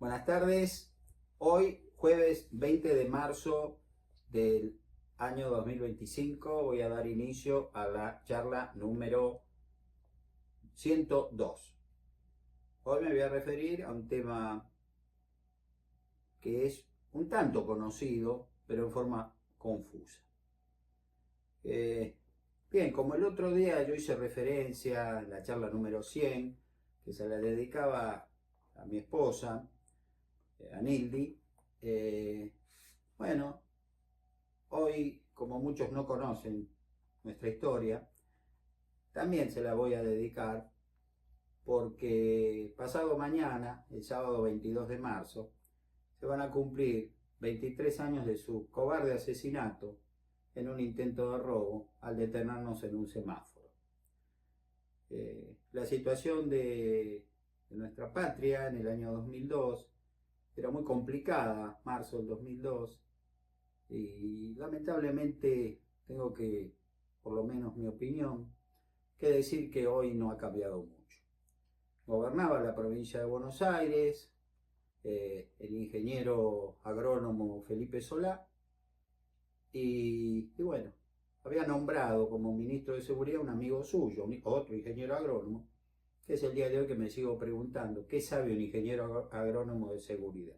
Buenas tardes. Hoy, jueves 20 de marzo del año 2025, voy a dar inicio a la charla número 102. Hoy me voy a referir a un tema que es un tanto conocido, pero en forma confusa. Bien, como el otro día yo hice referencia en la charla número 100, que se la dedicaba a mi esposa, a Nildi. Bueno, hoy, como muchos no conocen nuestra historia, también se la voy a dedicar porque pasado mañana, el sábado 22 de marzo, se van a cumplir 23 años de su cobarde asesinato en un intento de robo al detenernos en un semáforo. La situación de nuestra patria en el año 2002 era muy complicada, marzo del 2002, y lamentablemente tengo que, por lo menos mi opinión, que decir que hoy no ha cambiado mucho. Gobernaba la provincia de Buenos Aires el ingeniero agrónomo Felipe Solá y bueno, había nombrado como ministro de Seguridad un amigo suyo, otro ingeniero agrónomo, que es el día de hoy que me sigo preguntando, ¿qué sabe un ingeniero agrónomo de seguridad?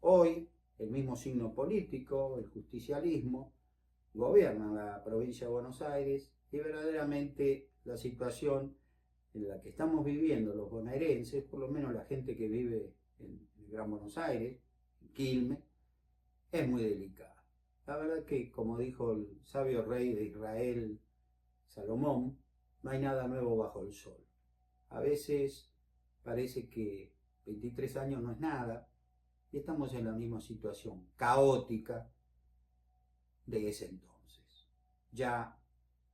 Hoy, el mismo signo político, el justicialismo, gobierna la provincia de Buenos Aires y verdaderamente la situación en la que estamos viviendo los bonaerenses, por lo menos la gente que vive en el Gran Buenos Aires, en Quilmes, es muy delicada. La verdad que, como dijo el sabio rey de Israel, Salomón, no hay nada nuevo bajo el sol. A veces parece que 23 años no es nada y estamos en la misma situación caótica de ese entonces. Ya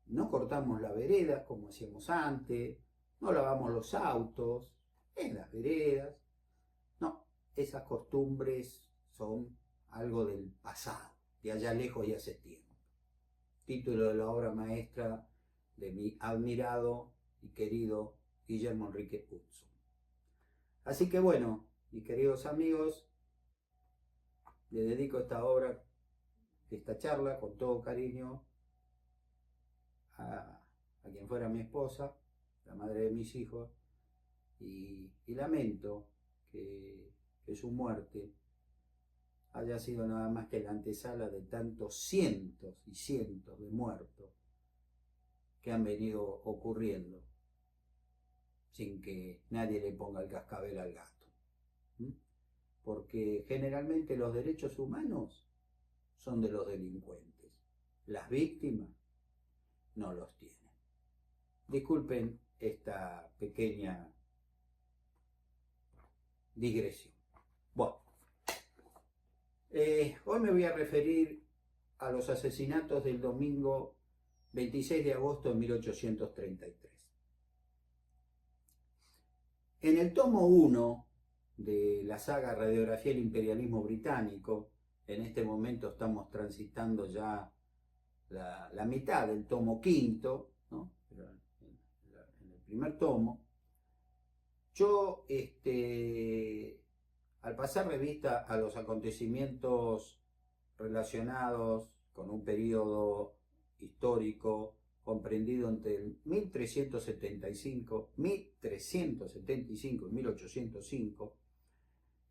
no cortamos las veredas como hacíamos antes, no lavamos los autos en las veredas. No, esas costumbres son algo del pasado, de allá lejos y hace tiempo. Título de la obra maestra de mi admirado y querido Guillermo Enrique Hudson. Así que bueno, mis queridos amigos, le dedico esta obra, esta charla con todo cariño a quien fuera mi esposa, la madre de mis hijos, y lamento que su muerte haya sido nada más que la antesala de tantos cientos y cientos de muertos que han venido ocurriendo sin que nadie le ponga el cascabel al gato. Porque generalmente los derechos humanos son de los delincuentes, las víctimas no los tienen. Disculpen esta pequeña digresión. Bueno, hoy me voy a referir a los asesinatos del domingo 26 de agosto de 1833. En el tomo 1 de la saga Radiografía del Imperialismo Británico, en este momento estamos transitando ya la mitad del tomo quinto, ¿no? En el primer tomo, yo, al pasar revista a los acontecimientos relacionados con un periodo histórico comprendido entre el 1375 y 1805,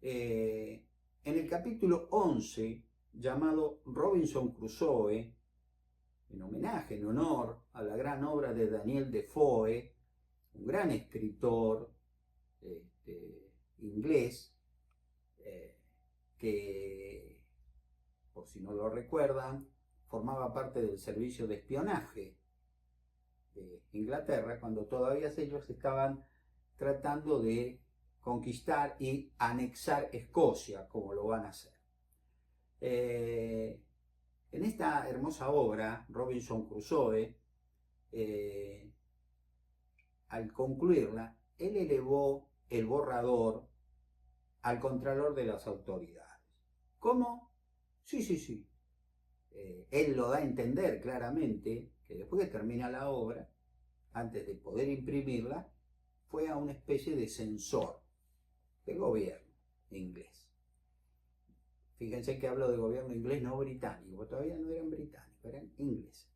en el capítulo 11, llamado Robinson Crusoe, en homenaje, en honor a la gran obra de Daniel Defoe, un gran escritor inglés, que, por si no lo recuerdan, formaba parte del servicio de espionaje de Inglaterra cuando todavía ellos estaban tratando de conquistar y anexar Escocia, como lo van a hacer. En esta hermosa obra, Robinson Crusoe, al concluirla, él elevó el borrador al contralor de las autoridades. ¿Cómo? Sí. Él lo da a entender claramente que después que termina la obra, antes de poder imprimirla, fue a una especie de censor del gobierno. inglés. Fíjense que hablo de gobierno inglés, no británico, porque todavía no eran británicos, eran ingleses.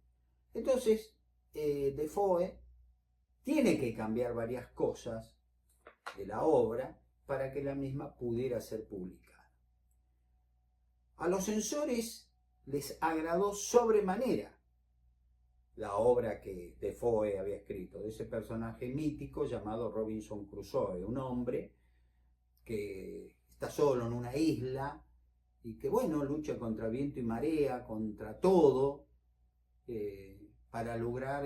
Entonces, Defoe tiene que cambiar varias cosas de la obra para que la misma pudiera ser publicada. A los censores les agradó sobremanera la obra que Defoe había escrito, de ese personaje mítico llamado Robinson Crusoe, un hombre que está solo en una isla y que, bueno, lucha contra viento y marea, contra todo, para lograr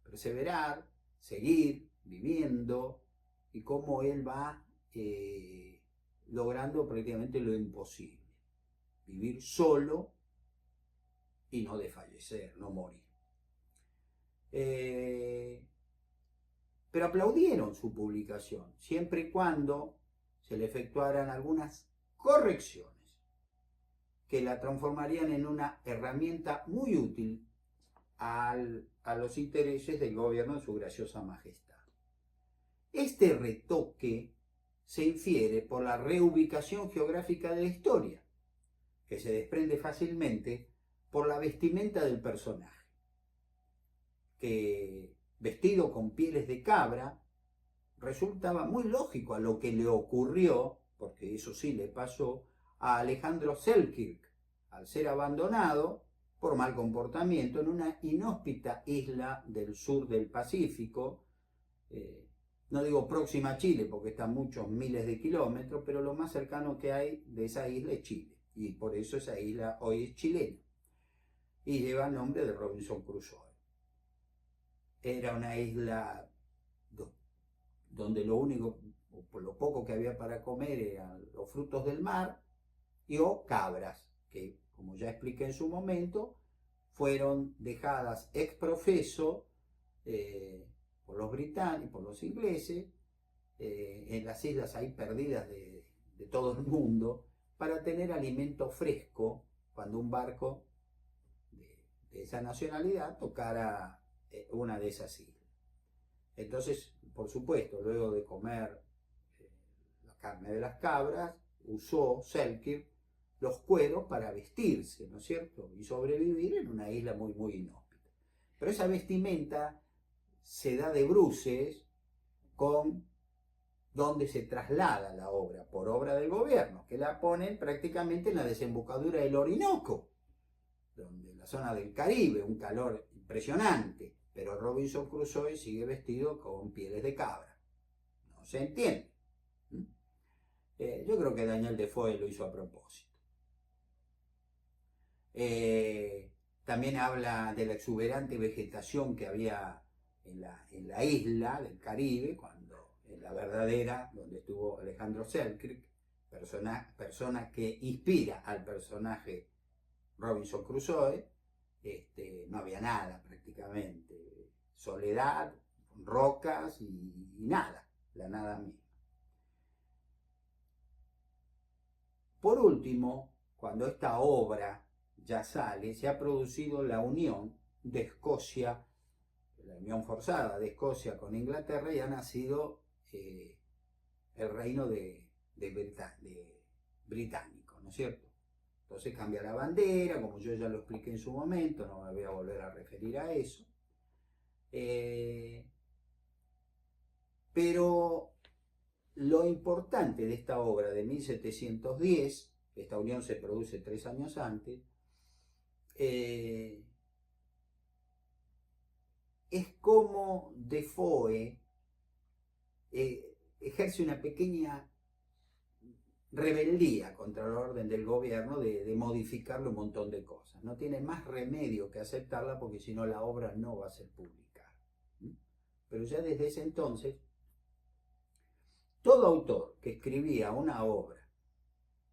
perseverar, seguir viviendo, y cómo él va logrando prácticamente lo imposible: vivir solo y no desfallecer, no morir. Pero aplaudieron su publicación, siempre y cuando se le efectuaran algunas correcciones que la transformarían en una herramienta muy útil a los intereses del gobierno de su graciosa majestad. Este retoque se infiere por la reubicación geográfica de la historia, que se desprende fácilmente por la vestimenta del personaje, que, vestido con pieles de cabra, resultaba muy lógico a lo que le ocurrió, porque eso sí le pasó, a Alejandro Selkirk, al ser abandonado por mal comportamiento en una inhóspita isla del sur del Pacífico, no digo próxima a Chile porque está a muchos miles de kilómetros, pero lo más cercano que hay de esa isla es Chile, y por eso esa isla hoy es chilena y lleva el nombre de Robinson Crusoe. Era una isla donde lo único, o por lo poco que había para comer, eran los frutos del mar o cabras, que, como ya expliqué en su momento, fueron dejadas ex profeso por los británicos, por los ingleses, en las islas ahí perdidas de todo el mundo, para tener alimento fresco cuando un barco de esa nacionalidad tocara una de esas islas. Entonces, por supuesto, luego de comer la carne de las cabras, usó Selkirk los cueros para vestirse, ¿no es cierto? Y sobrevivir en una isla muy, muy inhóspita. Pero esa vestimenta se da de bruces con donde se traslada la obra, por obra del gobierno, que la ponen prácticamente en la desembocadura del Orinoco, donde en la zona del Caribe, un calor impresionante, pero Robinson Crusoe sigue vestido con pieles de cabra. No se entiende. Yo creo que Daniel Defoe lo hizo a propósito. También habla de la exuberante vegetación que había en la isla del Caribe, cuando en la verdadera, donde estuvo Alejandro Selkirk, persona que inspira al personaje Robinson Crusoe, no había nada prácticamente, soledad, rocas y nada, la nada misma. Por último, cuando esta obra ya sale, se ha producido la unión de Escocia, la unión forzada de Escocia con Inglaterra, y ha nacido el reino británico, ¿no es cierto? Entonces cambia la bandera, como yo ya lo expliqué en su momento, no me voy a volver a referir a eso. Pero lo importante de esta obra de 1710, esta unión se produce 3 años antes, es cómo Defoe ejerce una pequeña rebeldía contra la orden del gobierno de modificarle un montón de cosas. No tiene más remedio que aceptarla, porque si no la obra no va a ser publicada. Pero ya desde ese entonces, todo autor que escribía una obra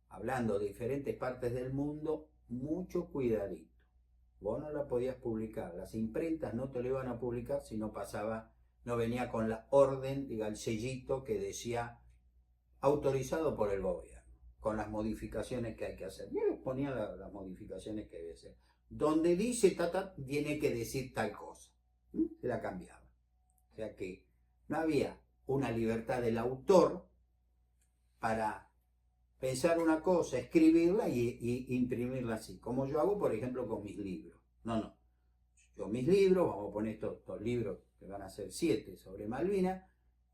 hablando de diferentes partes del mundo, mucho cuidadito. Vos no la podías publicar, las imprentas no te lo iban a publicar si no pasaba, no venía con la orden, diga, el sellito que decía autorizado por el gobierno, con las modificaciones que hay que hacer. Yo les ponía las modificaciones que debe ser. Donde dice tiene que decir tal cosa. Se la cambiaba. O sea que no había una libertad del autor para pensar una cosa, escribirla y imprimirla así, como yo hago, por ejemplo, con mis libros. No. Yo mis libros, vamos a poner estos libros que van a ser 7 sobre Malvinas,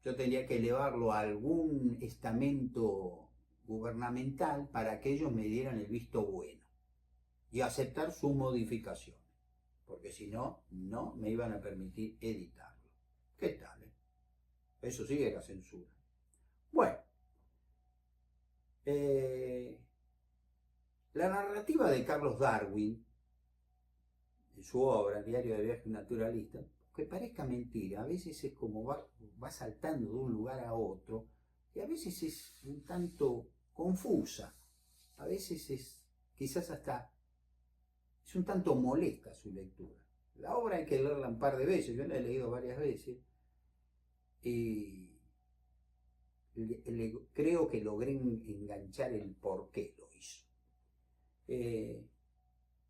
yo tendría que elevarlo a algún estamento gubernamental para que ellos me dieran el visto bueno y aceptar sus modificaciones, porque si no, no me iban a permitir editarlo. ¿Qué tal? Eso sí era censura. Bueno, la narrativa de Carlos Darwin, en su obra, Diario de Viaje Naturalista, que parezca mentira, a veces es como va saltando de un lugar a otro, y a veces es un tanto confusa, a veces es quizás hasta es un tanto molesta su lectura. La obra hay que leerla un par de veces, yo la he leído varias veces, y creo que logré enganchar el por qué lo hizo.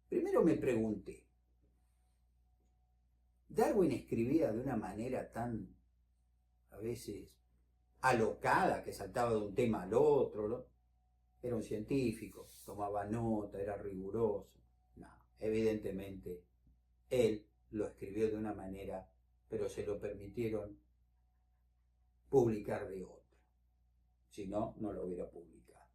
Primero me pregunté, Darwin escribía de una manera tan, a veces, alocada, que saltaba de un tema al otro, ¿no? Era un científico, tomaba nota, era riguroso. No, evidentemente, él lo escribió de una manera, pero se lo permitieron publicar de otra. Si no, no lo hubiera publicado.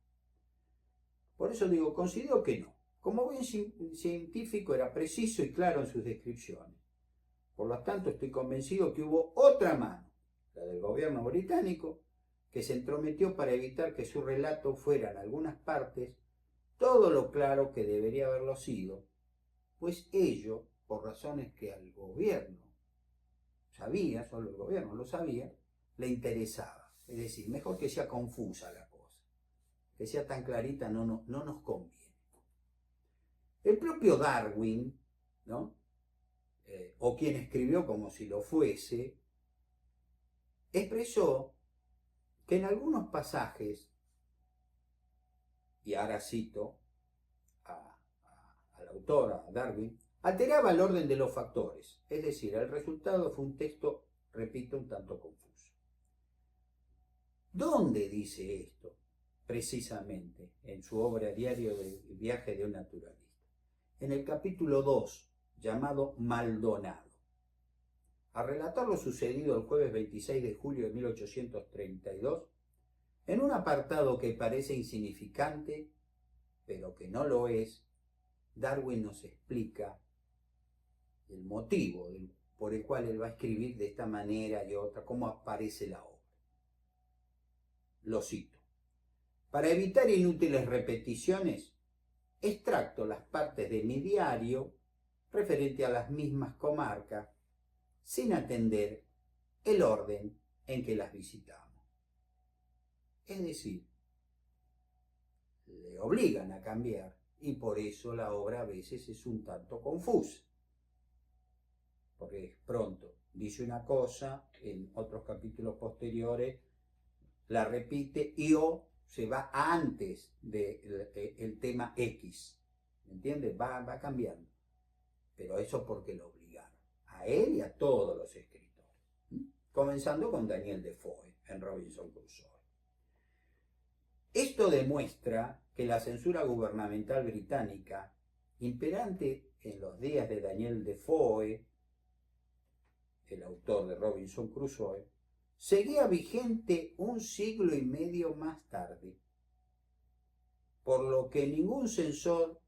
Por eso digo, considero que no. Como buen científico era preciso y claro en sus descripciones. Por lo tanto, estoy convencido que hubo otra mano, la del gobierno británico, que se entrometió para evitar que su relato fuera en algunas partes todo lo claro que debería haberlo sido, pues ello, por razones que al gobierno sabía, solo el gobierno lo sabía, le interesaba. Es decir, mejor que sea confusa la cosa, que sea tan clarita no nos conviene. El propio Darwin, ¿no? O quien escribió como si lo fuese, expresó que en algunos pasajes, y ahora cito al autor, a Darwin, alteraba el orden de los factores, es decir, el resultado fue un texto, repito, un tanto confuso. ¿Dónde dice esto? Precisamente en su obra Diario de Viaje de un Naturalista. En el capítulo 2, llamado Maldonado. Al relatar lo sucedido el jueves 26 de julio de 1832, en un apartado que parece insignificante, pero que no lo es, Darwin nos explica el motivo por el cual él va a escribir de esta manera y otra, cómo aparece la obra. Lo cito. Para evitar inútiles repeticiones, extracto las partes de mi diario referente a las mismas comarcas, sin atender el orden en que las visitamos. Es decir, le obligan a cambiar y por eso la obra a veces es un tanto confusa. Porque pronto dice una cosa, en otros capítulos posteriores la repite y o se va antes del tema X. ¿Me entiendes? Va cambiando. Pero eso porque lo obligaron. A él y a todos los escritores. Comenzando con Daniel Defoe en Robinson Crusoe. Esto demuestra que la censura gubernamental británica, imperante en los días de Daniel Defoe, el autor de Robinson Crusoe, seguía vigente un siglo y medio más tarde. Por lo que ningún censor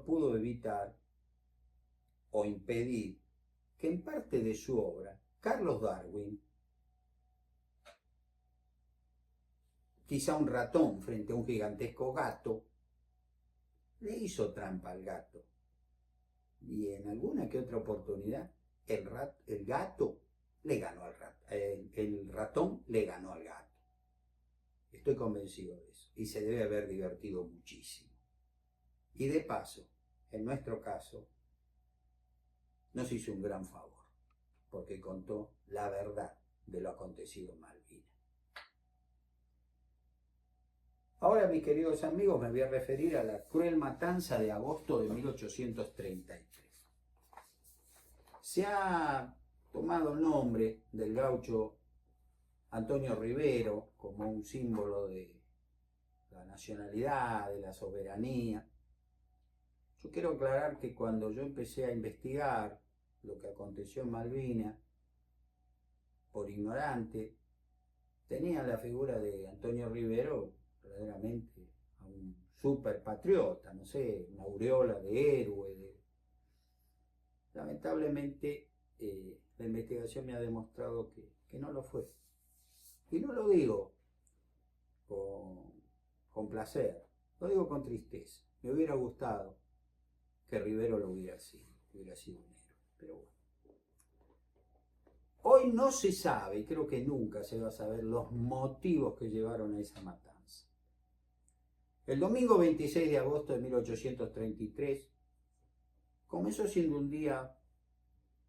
pudo evitar o impedir que en parte de su obra, Carlos Darwin, quizá un ratón frente a un gigantesco gato, le hizo trampa al gato. Y en alguna que otra oportunidad, el gato le ganó al ratón. El ratón le ganó al gato. Estoy convencido de eso. Y se debe haber divertido muchísimo. Y de paso, en nuestro caso, nos hizo un gran favor, porque contó la verdad de lo acontecido en Malvinas. Ahora, mis queridos amigos, me voy a referir a la cruel matanza de agosto de 1833. Se ha tomado el nombre del gaucho Antonio Rivero como un símbolo de la nacionalidad, de la soberanía. Yo quiero aclarar que cuando yo empecé a investigar lo que aconteció en Malvinas, por ignorante, tenía la figura de Antonio Rivero verdaderamente a un super patriota, no sé, una aureola de héroe. Lamentablemente, la investigación me ha demostrado que no lo fue. Y no lo digo con placer, lo digo con tristeza. Me hubiera gustado que Rivero lo hubiera sido un héroe, pero bueno. Hoy no se sabe, y creo que nunca se va a saber, los motivos que llevaron a esa matanza. El domingo 26 de agosto de 1833 comenzó siendo un día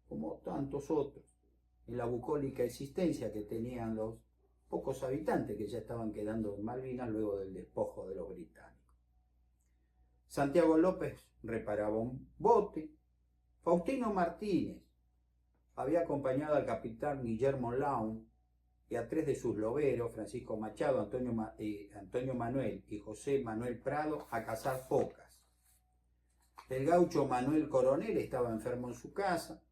como tantos otros, en la bucólica existencia que tenían los pocos habitantes que ya estaban quedando en Malvinas luego del despojo de los británicos. Santiago López reparaba un bote. Faustino Martínez había acompañado al capitán Guillermo Laun y a 3 de sus loberos, Francisco Machado, Antonio Manuel y José Manuel Prado, a cazar focas. El gaucho Manuel Coronel estaba enfermo en su casa.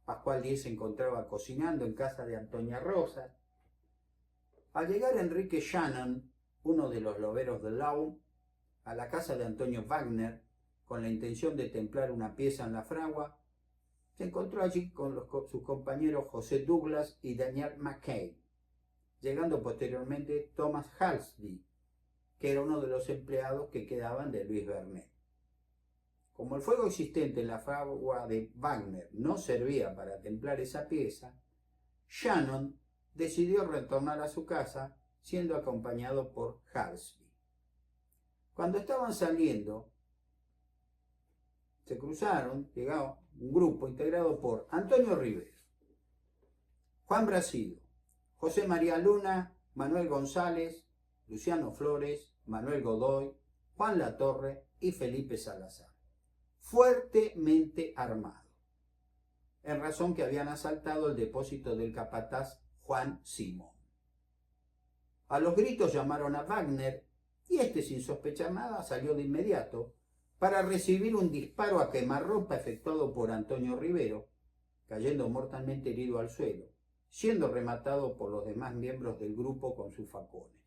Pascual Díez se encontraba cocinando en casa de Antonia Rosas. Al llegar Enrique Shannon, uno de los loberos de Laun, a la casa de Antonio Wagner, con la intención de templar una pieza en la fragua, se encontró allí con sus compañeros José Douglas y Daniel Mackay, llegando posteriormente Thomas Halsby, que era uno de los empleados que quedaban de Luis Bernet. Como el fuego existente en la fragua de Wagner no servía para templar esa pieza, Shannon decidió retornar a su casa siendo acompañado por Halsby. Cuando estaban saliendo, se cruzaron, llegaba un grupo integrado por Antonio Rivero, Juan Brasido, José María Luna, Manuel González, Luciano Flores, Manuel Godoy, Juan Latorre y Felipe Salazar, fuertemente armados, en razón que habían asaltado el depósito del capataz Juan Simón. A los gritos llamaron a Wagner y este, sin sospechar nada, salió de inmediato para recibir un disparo a quemarropa efectuado por Antonio Rivero, cayendo mortalmente herido al suelo, siendo rematado por los demás miembros del grupo con sus facones.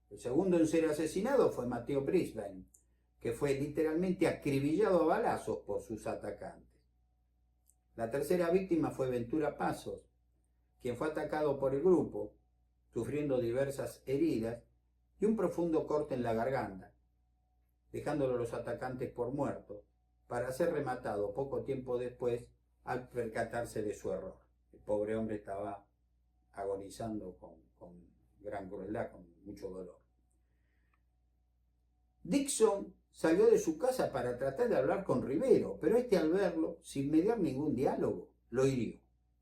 El segundo en ser asesinado fue Mateo Brisbane, que fue literalmente acribillado a balazos por sus atacantes. La tercera víctima fue Ventura Pasos, quien fue atacado por el grupo, sufriendo diversas heridas y un profundo corte en la garganta, dejándolo los atacantes por muerto, para ser rematado poco tiempo después al percatarse de su error. El pobre hombre estaba agonizando con gran crueldad, con mucho dolor. Dixon salió de su casa para tratar de hablar con Rivero, pero este, al verlo, sin mediar ningún diálogo, lo hirió.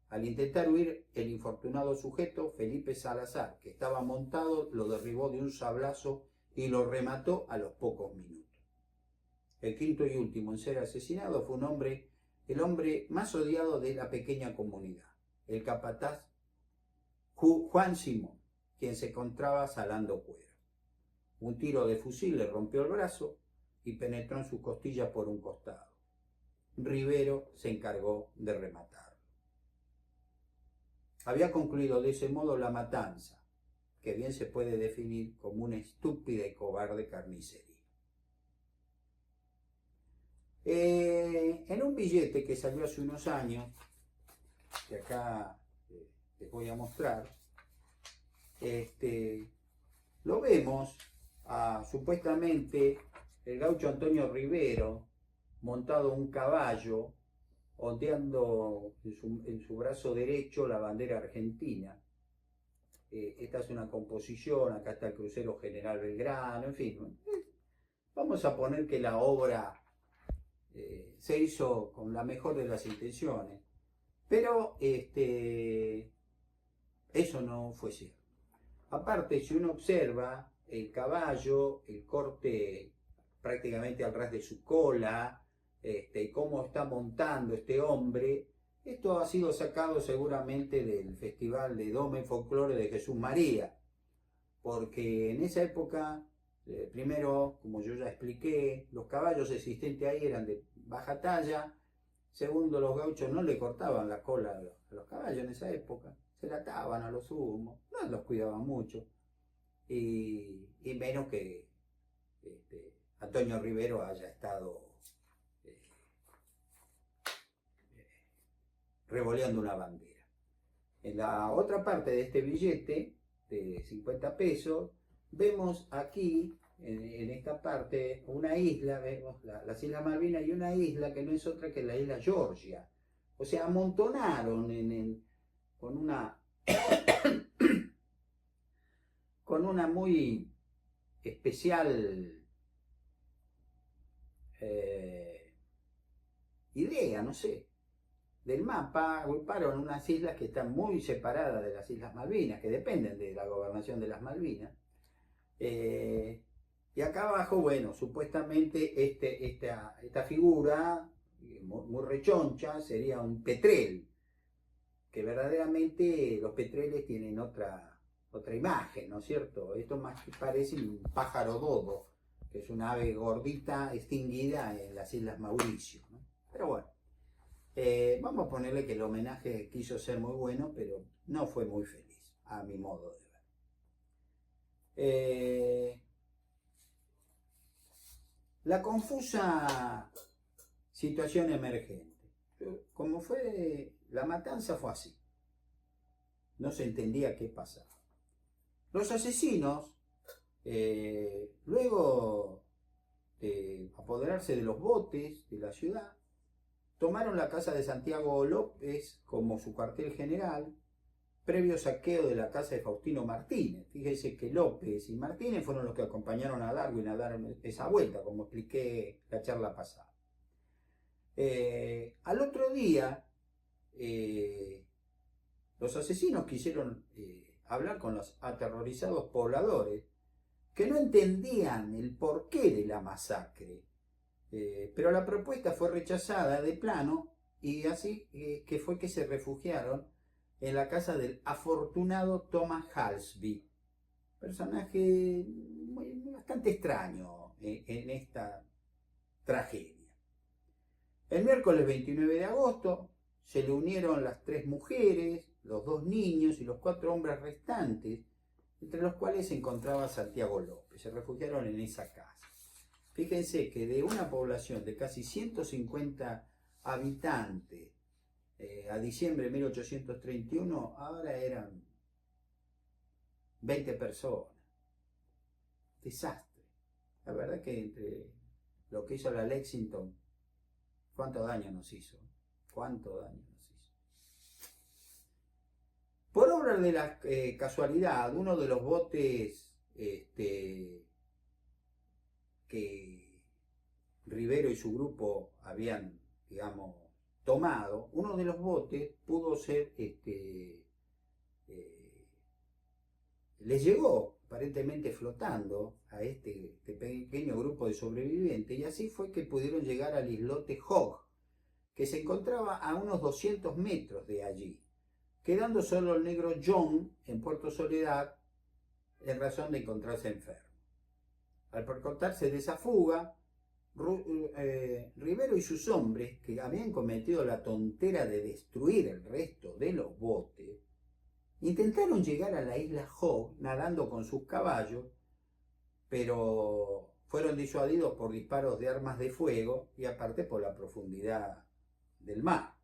Al intentar huir, el infortunado sujeto, Felipe Salazar, que estaba montado, lo derribó de un sablazo y lo remató a los pocos minutos. El quinto y último en ser asesinado fue el hombre más odiado de la pequeña comunidad, el capataz Juan Simón, quien se encontraba salando cuero. Un tiro de fusil le rompió el brazo y penetró en sus costillas por un costado. Rivero se encargó de rematarlo. Había concluido de ese modo la matanza, que bien se puede definir como una estúpida y cobarde carnicería. En un billete que salió hace unos años, que acá les voy a mostrar, lo vemos a supuestamente el gaucho Antonio Rivero montado en un caballo, ondeando en su brazo derecho la bandera argentina. Esta es una composición, acá está el crucero General Belgrano, en fin. Vamos a poner que la obra se hizo con la mejor de las intenciones, pero eso no fue cierto. Aparte, si uno observa el caballo, el corte prácticamente al ras de su cola, y cómo está montando este hombre, Esto ha sido sacado seguramente del Festival de Dome Folclore de Jesús María, porque en esa época, primero, como yo ya expliqué, los caballos existentes ahí eran de baja talla. Segundo, los gauchos no le cortaban la cola a los caballos en esa época, se la ataban a lo sumo, no los cuidaban mucho, y menos que Antonio Rivero haya estado eh, revoleando una bandera. En la otra parte de este billete de 50 pesos, vemos aquí, en esta parte, una isla, vemos las Islas Malvinas y una isla que no es otra que la isla Georgia. O sea, amontonaron con una muy especial idea, no sé, del mapa, agruparon unas islas que están muy separadas de las Islas Malvinas, que dependen de la gobernación de las Malvinas. Y acá abajo, bueno, supuestamente esta figura muy rechoncha sería un petrel, que verdaderamente los petreles tienen otra imagen, ¿no es cierto? Esto más que parece un pájaro dodo, que es una ave gordita extinguida en las Islas Mauricio, ¿no? Pero bueno, vamos a ponerle que el homenaje quiso ser muy bueno, pero no fue muy feliz, a mi modo de ver. La confusa situación emergente. Como fue, la matanza fue así. No se entendía qué pasaba. Los asesinos, luego de apoderarse de los botes de la ciudad, tomaron la casa de Santiago López como su cuartel general, previo saqueo de la casa de Faustino Martínez. Fíjese que López y Martínez fueron los que acompañaron a Darwin a dar esa vuelta, como expliqué la charla pasada. Al otro día, los asesinos quisieron hablar con los aterrorizados pobladores, que no entendían el porqué de la masacre. Pero la propuesta fue rechazada de plano, y así que fue que se refugiaron en la casa del afortunado Thomas Halsby, personaje bastante extraño en esta tragedia. El miércoles 29 de agosto se le unieron las 3 mujeres, los 2 niños y los 4 hombres restantes, entre los cuales se encontraba Santiago López. Se refugiaron en esa casa. Fíjense que de una población de casi 150 habitantes a diciembre de 1831, ahora eran 20 personas. Desastre. La verdad que entre lo que hizo la Lexington, ¿cuánto daño nos hizo? ¿Cuánto daño nos hizo? Por obra de la casualidad, uno de los botes que Rivero y su grupo habían, digamos, tomado, uno de los botes pudo ser, les llegó aparentemente flotando a este pequeño grupo de sobrevivientes, y así fue que pudieron llegar al islote Hogg, que se encontraba a unos 200 metros de allí, quedando solo el negro John en Puerto Soledad en razón de encontrarse enfermo. Al percatarse de esa fuga, Rivero y sus hombres, que habían cometido la tontera de destruir el resto de los botes, intentaron llegar a la isla Hogg nadando con sus caballos, pero fueron disuadidos por disparos de armas de fuego y aparte por la profundidad del mar.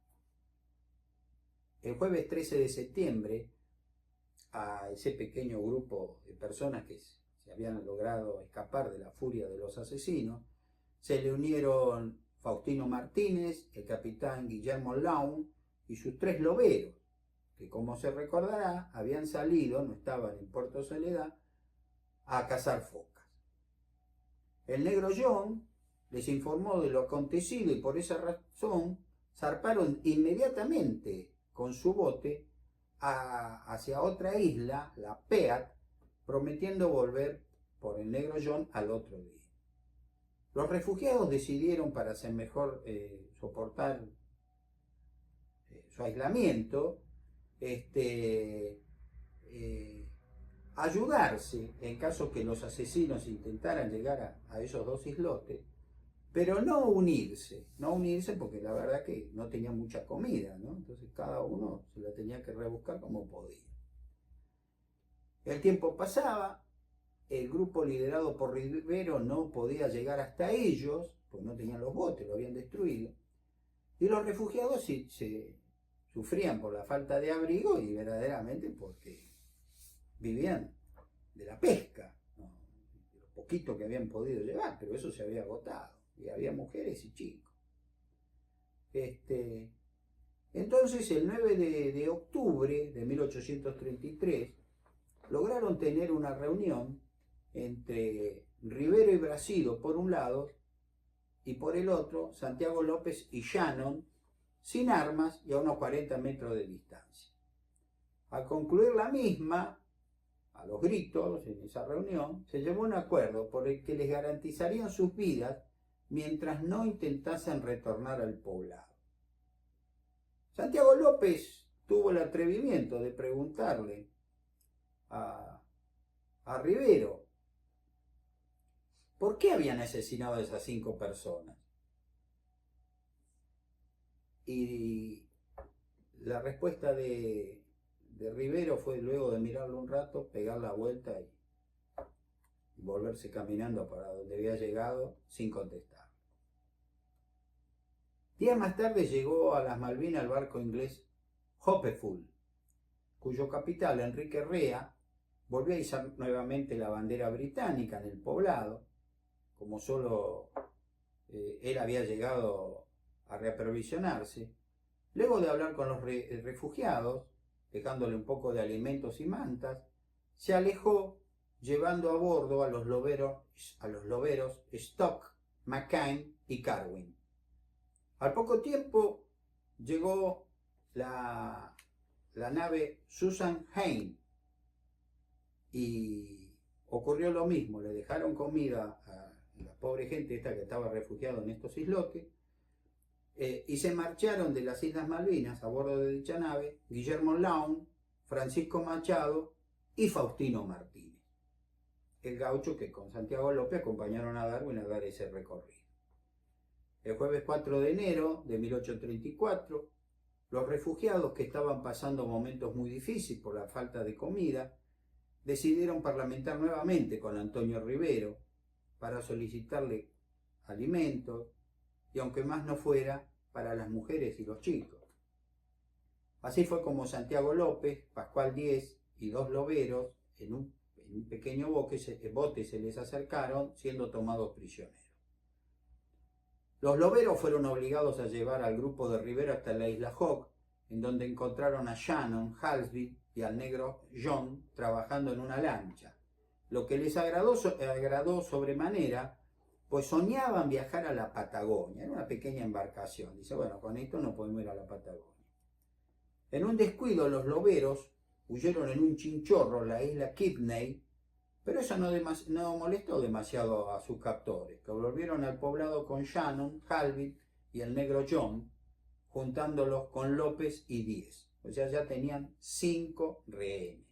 El jueves 13 de septiembre, a ese pequeño grupo de personas que se habían logrado escapar de la furia de los asesinos, se le unieron Faustino Martínez, el capitán Guillermo Laun y sus 3 loberos, que como se recordará habían salido, no estaban en Puerto Soledad, a cazar focas. El negro John les informó de lo acontecido y por esa razón zarparon inmediatamente con su bote hacia otra isla, la Peat, prometiendo volver por el negro John al otro día. Los refugiados decidieron, para hacer mejor soportar su aislamiento, ayudarse en caso que los asesinos intentaran llegar a esos dos islotes, pero no unirse porque la verdad que no tenía mucha comida, ¿no? Entonces cada uno se la tenía que rebuscar como podía. El tiempo pasaba, el grupo liderado por Rivero no podía llegar hasta ellos, porque no tenían los botes, lo habían destruido, y los refugiados se sufrían por la falta de abrigo y verdaderamente porque vivían de la pesca, ¿no? Lo poquito que habían podido llevar, pero eso se había agotado, y había mujeres y chicos. Entonces el 9 de octubre de 1833 lograron tener una reunión entre Rivero y Bracido por un lado, y por el otro Santiago López y Shannon, sin armas y a unos 40 metros de distancia. Al concluir la misma, a los gritos en esa reunión, se llegó a un acuerdo por el que les garantizarían sus vidas mientras no intentasen retornar al poblado. Santiago López tuvo el atrevimiento de preguntarle a Rivero por qué habían asesinado a esas 5 personas. Y la respuesta de Rivero fue, luego de mirarlo un rato, pegar la vuelta y volverse caminando para donde había llegado sin contestar. Días más tarde llegó a las Malvinas el barco inglés Hopeful, cuyo capitán, Enrique Rea, volvió a izar nuevamente la bandera británica en el poblado, como solo él había llegado a reaprovisionarse. Luego de hablar con los refugiados, dejándole un poco de alimentos y mantas, se alejó llevando a bordo a los loberos Stock, McCain y Carwin. Al poco tiempo llegó la nave Susan Hain y ocurrió lo mismo, le dejaron comida a la pobre gente esta que estaba refugiada en estos islotes, y se marcharon de las Islas Malvinas a bordo de dicha nave Guillermo Laun, Francisco Machado y Faustino Martínez, el gaucho que con Santiago López acompañaron a Darwin a dar ese recorrido. El jueves 4 de enero de 1834, los refugiados, que estaban pasando momentos muy difíciles por la falta de comida, decidieron parlamentar nuevamente con Antonio Rivero para solicitarle alimentos, y aunque más no fuera, para las mujeres y los chicos. Así fue como Santiago López, Pascual Díez y 2 loberos en un pequeño bote se les acercaron, siendo tomados prisioneros. Los loberos fueron obligados a llevar al grupo de Rivero hasta la isla Hawk, en donde encontraron a Shannon, Halsby y al negro John trabajando en una lancha, lo que les agradó sobremanera, pues soñaban viajar a la Patagonia. Era una pequeña embarcación. Dice, bueno, con esto no podemos ir a la Patagonia. En un descuido, los loberos huyeron en un chinchorro a la isla Kidney, pero eso no molestó demasiado a sus captores, que volvieron al poblado con Shannon, Halsby y el negro John, juntándolos con López y Díez. O sea, ya tenían 5 rehenes.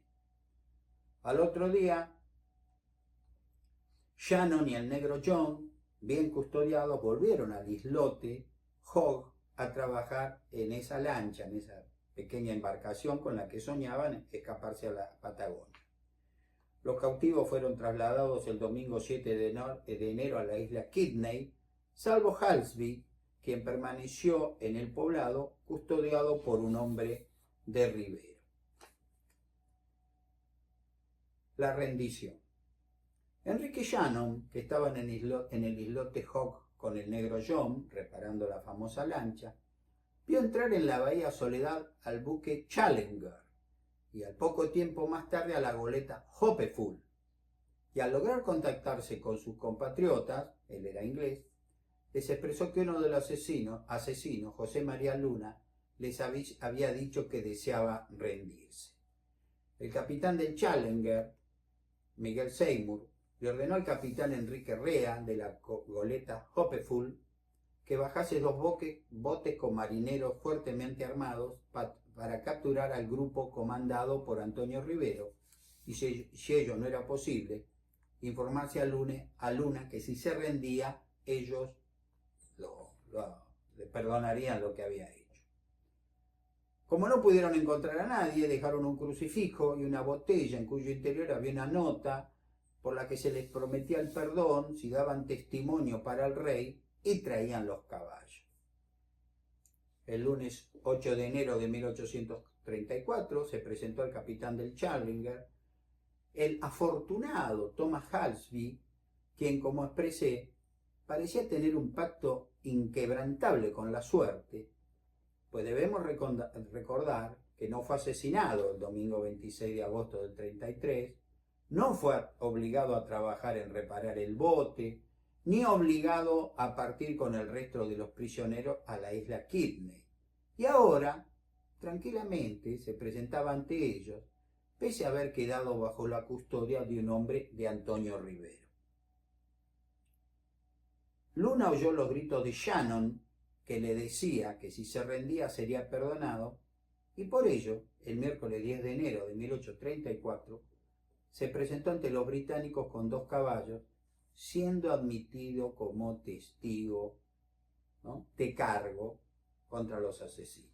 Al otro día, Shannon y el negro John, bien custodiados, volvieron al islote Hogg a trabajar en esa lancha, en esa pequeña embarcación con la que soñaban escaparse a la Patagonia. Los cautivos fueron trasladados el domingo 7 de enero a la isla Kidney, salvo Halsby, quien permaneció en el poblado custodiado por un hombre de Rivero. La rendición. Enrique Shannon, que estaba en el islote Hawk con el negro John, reparando la famosa lancha, vio entrar en la bahía Soledad al buque Challenger y al poco tiempo más tarde a la goleta Hopeful. Y al lograr contactarse con sus compatriotas, él era inglés, les expresó que uno de los asesinos, José María Luna, les había dicho que deseaba rendirse. El capitán del Challenger, Miguel Seymour, le ordenó al capitán Enrique Rea de la goleta Hopeful que bajase dos botes con marineros fuertemente armados para capturar al grupo comandado por Antonio Rivero, y si ello no era posible, informarse a Luna que si se rendía, ellos le perdonarían lo que había hecho. Como no pudieron encontrar a nadie, dejaron un crucifijo y una botella en cuyo interior había una nota por la que se les prometía el perdón si daban testimonio para el rey y traían los caballos. El lunes 8 de enero de 1834 se presentó al capitán del Challenger, el afortunado Thomas Halsby, quien, como expresé, parecía tener un pacto inquebrantable con la suerte, pues debemos recordar que no fue asesinado el domingo 26 de agosto del 33, no fue obligado a trabajar en reparar el bote, ni obligado a partir con el resto de los prisioneros a la isla Kidney. Y ahora, tranquilamente, se presentaba ante ellos, pese a haber quedado bajo la custodia de un hombre de Antonio Rivero. Luna oyó los gritos de Shannon, que le decía que si se rendía sería perdonado, y por ello, el miércoles 10 de enero de 1834, se presentó ante los británicos con 2 caballos, siendo admitido como testigo, ¿no?, de cargo contra los asesinos.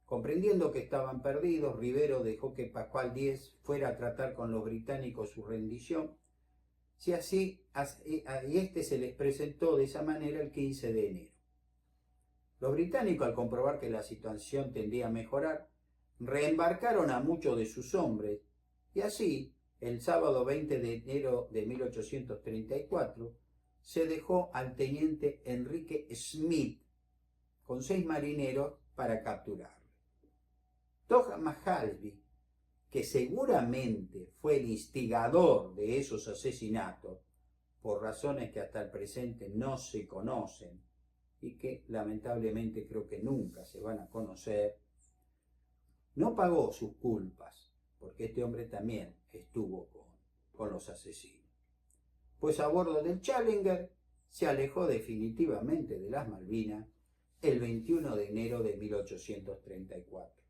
Comprendiendo que estaban perdidos, Rivero dejó que Pascual Diez fuera a tratar con los británicos su rendición, y este se les presentó de esa manera el 15 de enero. Los británicos, al comprobar que la situación tendía a mejorar, reembarcaron a muchos de sus hombres, y así, el sábado 20 de enero de 1834, se dejó al teniente Enrique Smith con 6 marineros para capturarlo. Thomas Halsby, que seguramente fue el instigador de esos asesinatos, por razones que hasta el presente no se conocen y que lamentablemente creo que nunca se van a conocer, no pagó sus culpas, porque este hombre también estuvo con los asesinos. Pues a bordo del Challenger se alejó definitivamente de las Malvinas el 21 de enero de 1834.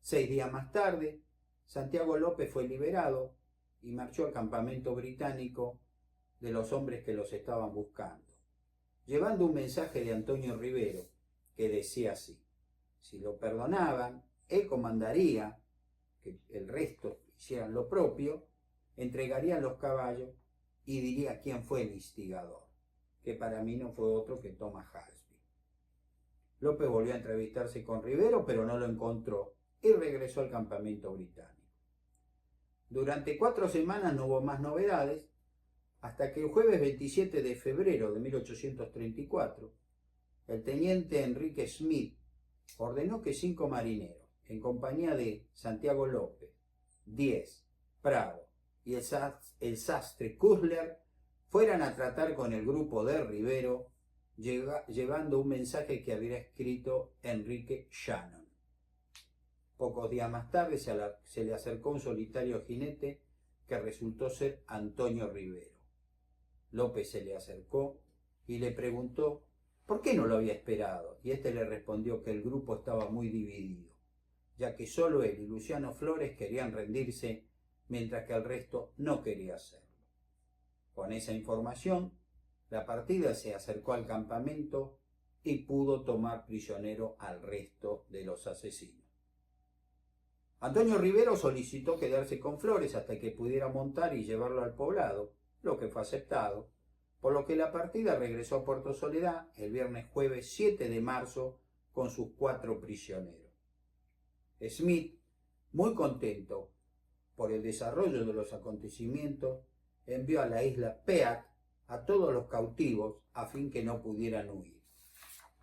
6 días más tarde, Santiago López fue liberado y marchó al campamento británico de los hombres que los estaban buscando, llevando un mensaje de Antonio Rivero que decía así: si lo perdonaban, él comandaría que el resto hicieran lo propio, entregarían los caballos y diría quién fue el instigador, que para mí no fue otro que Thomas Halsby. López volvió a entrevistarse con Rivero, pero no lo encontró y regresó al campamento británico. Durante 4 semanas no hubo más novedades, hasta que el jueves 27 de febrero de 1834, el teniente Enrique Smith ordenó que 5 marineros, en compañía de Santiago López, Diez, Prado y el sastre Kuzler, fueran a tratar con el grupo de Rivero, llevando un mensaje que había escrito Enrique Shannon. Pocos días más tarde se le acercó un solitario jinete que resultó ser Antonio Rivero. López se le acercó y le preguntó por qué no lo había esperado, y este le respondió que el grupo estaba muy dividido, ya que solo él y Luciano Flores querían rendirse, mientras que el resto no quería hacerlo. Con esa información, la partida se acercó al campamento y pudo tomar prisionero al resto de los asesinos. Antonio Rivero solicitó quedarse con Flores hasta que pudiera montar y llevarlo al poblado, lo que fue aceptado, por lo que la partida regresó a Puerto Soledad el viernes jueves 7 de marzo con sus 4 prisioneros. Smith, muy contento por el desarrollo de los acontecimientos, envió a la isla Peak a todos los cautivos a fin que no pudieran huir.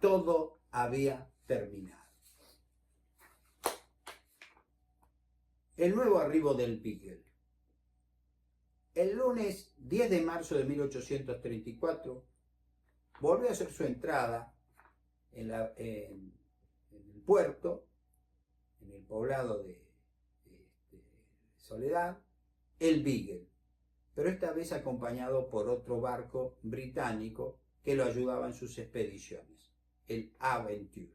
Todo había terminado. El nuevo arribo del Beagle. El lunes 10 de marzo de 1834 volvió a hacer su entrada en el puerto, en el poblado de Soledad, el Beagle, pero esta vez acompañado por otro barco británico que lo ayudaba en sus expediciones, el Aventure.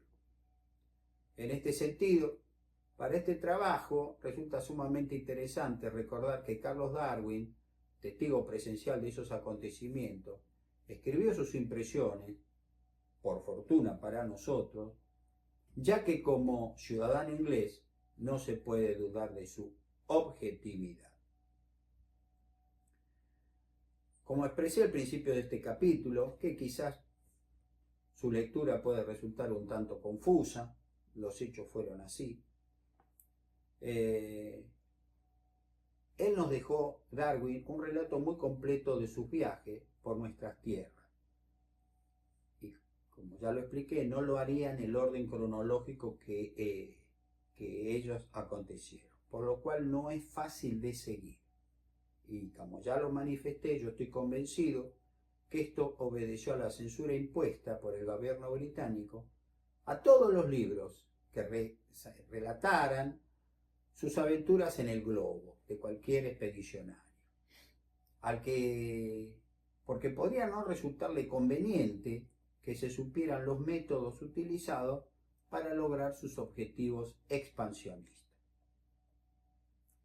En este sentido, para este trabajo resulta sumamente interesante recordar que Carlos Darwin, testigo presencial de esos acontecimientos, escribió sus impresiones, por fortuna para nosotros, ya que como ciudadano inglés no se puede dudar de su objetividad. Como expresé al principio de este capítulo, que quizás su lectura puede resultar un tanto confusa, los hechos fueron así, él nos dejó, Darwin, un relato muy completo de sus viajes por nuestras tierras. Y como ya lo expliqué, no lo haría en el orden cronológico que ellos acontecieron, por lo cual no es fácil de seguir. Y como ya lo manifesté, yo estoy convencido que esto obedeció a la censura impuesta por el gobierno británico a todos los libros que relataran sus aventuras en el globo de cualquier expedicionario, porque podría no resultarle conveniente que se supieran los métodos utilizados para lograr sus objetivos expansionistas.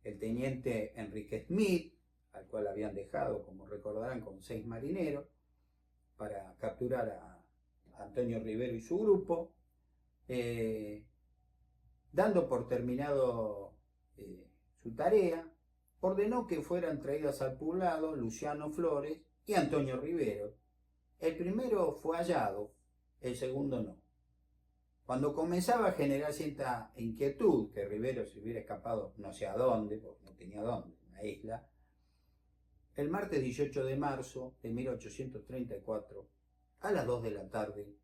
El teniente Enrique Smith, al cual habían dejado, como recordarán, con 6 marineros, para capturar a Antonio Rivero y su grupo, dando por terminado su tarea, ordenó que fueran traídas al poblado Luciano Flores y Antonio Rivero. El primero fue hallado, el segundo no. Cuando comenzaba a generar cierta inquietud que Rivero se hubiera escapado no sé a dónde, porque no tenía dónde, una isla, el martes 18 de marzo de 1834, a las 2 de la tarde,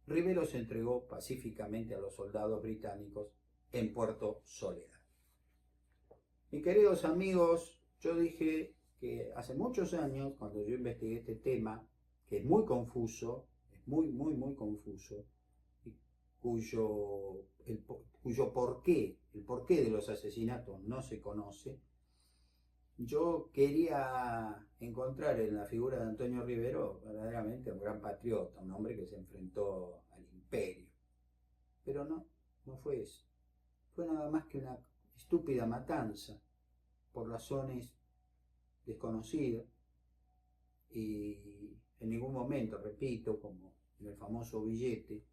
Rivero se entregó pacíficamente a los soldados británicos en Puerto Soledad. Mis queridos amigos, yo dije que hace muchos años, cuando yo investigué este tema, que es muy confuso, es muy confuso, y cuyo porqué, el porqué de los asesinatos no se conoce, yo quería encontrar en la figura de Antonio Rivero verdaderamente un gran patriota, un hombre que se enfrentó al imperio. Pero no fue eso. Fue nada más que una estúpida matanza por razones desconocidas y en ningún momento, repito, como en el famoso billete,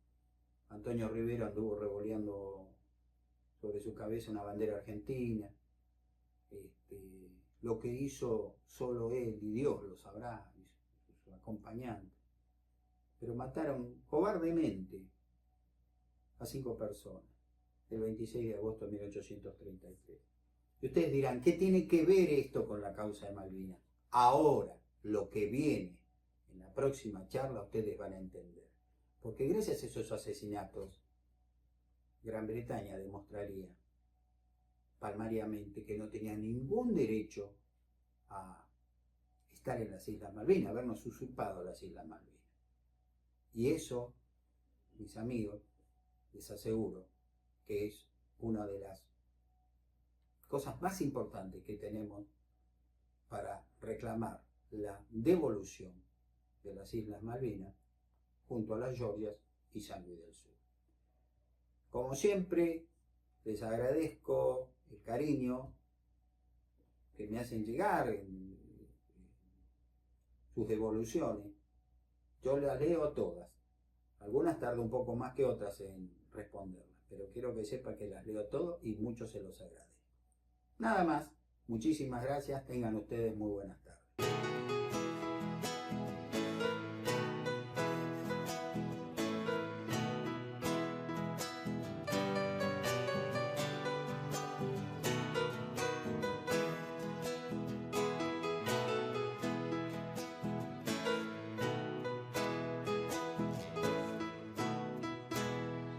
Antonio Rivero anduvo revoleando sobre su cabeza una bandera argentina. Lo que hizo solo él y Dios lo sabrá, su acompañante. Pero mataron cobardemente a 5 personas el 26 de agosto de 1833. Y ustedes dirán, ¿qué tiene que ver esto con la causa de Malvinas? Ahora, lo que viene en la próxima charla, ustedes van a entender. Porque gracias a esos asesinatos, Gran Bretaña demostraría palmariamente que no tenía ningún derecho a estar en las Islas Malvinas, habernos usurpado las Islas Malvinas. Y eso, mis amigos, les aseguro que es una de las cosas más importantes que tenemos para reclamar la devolución de las Islas Malvinas junto a las Georgias y San Luis del Sur. Como siempre, les agradezco el cariño que me hacen llegar en sus devoluciones. Yo las leo todas. Algunas tardo un poco más que otras en responderlas, pero quiero que sepan que las leo todas y mucho se los agradezco. Nada más, muchísimas gracias, tengan ustedes muy buenas tardes.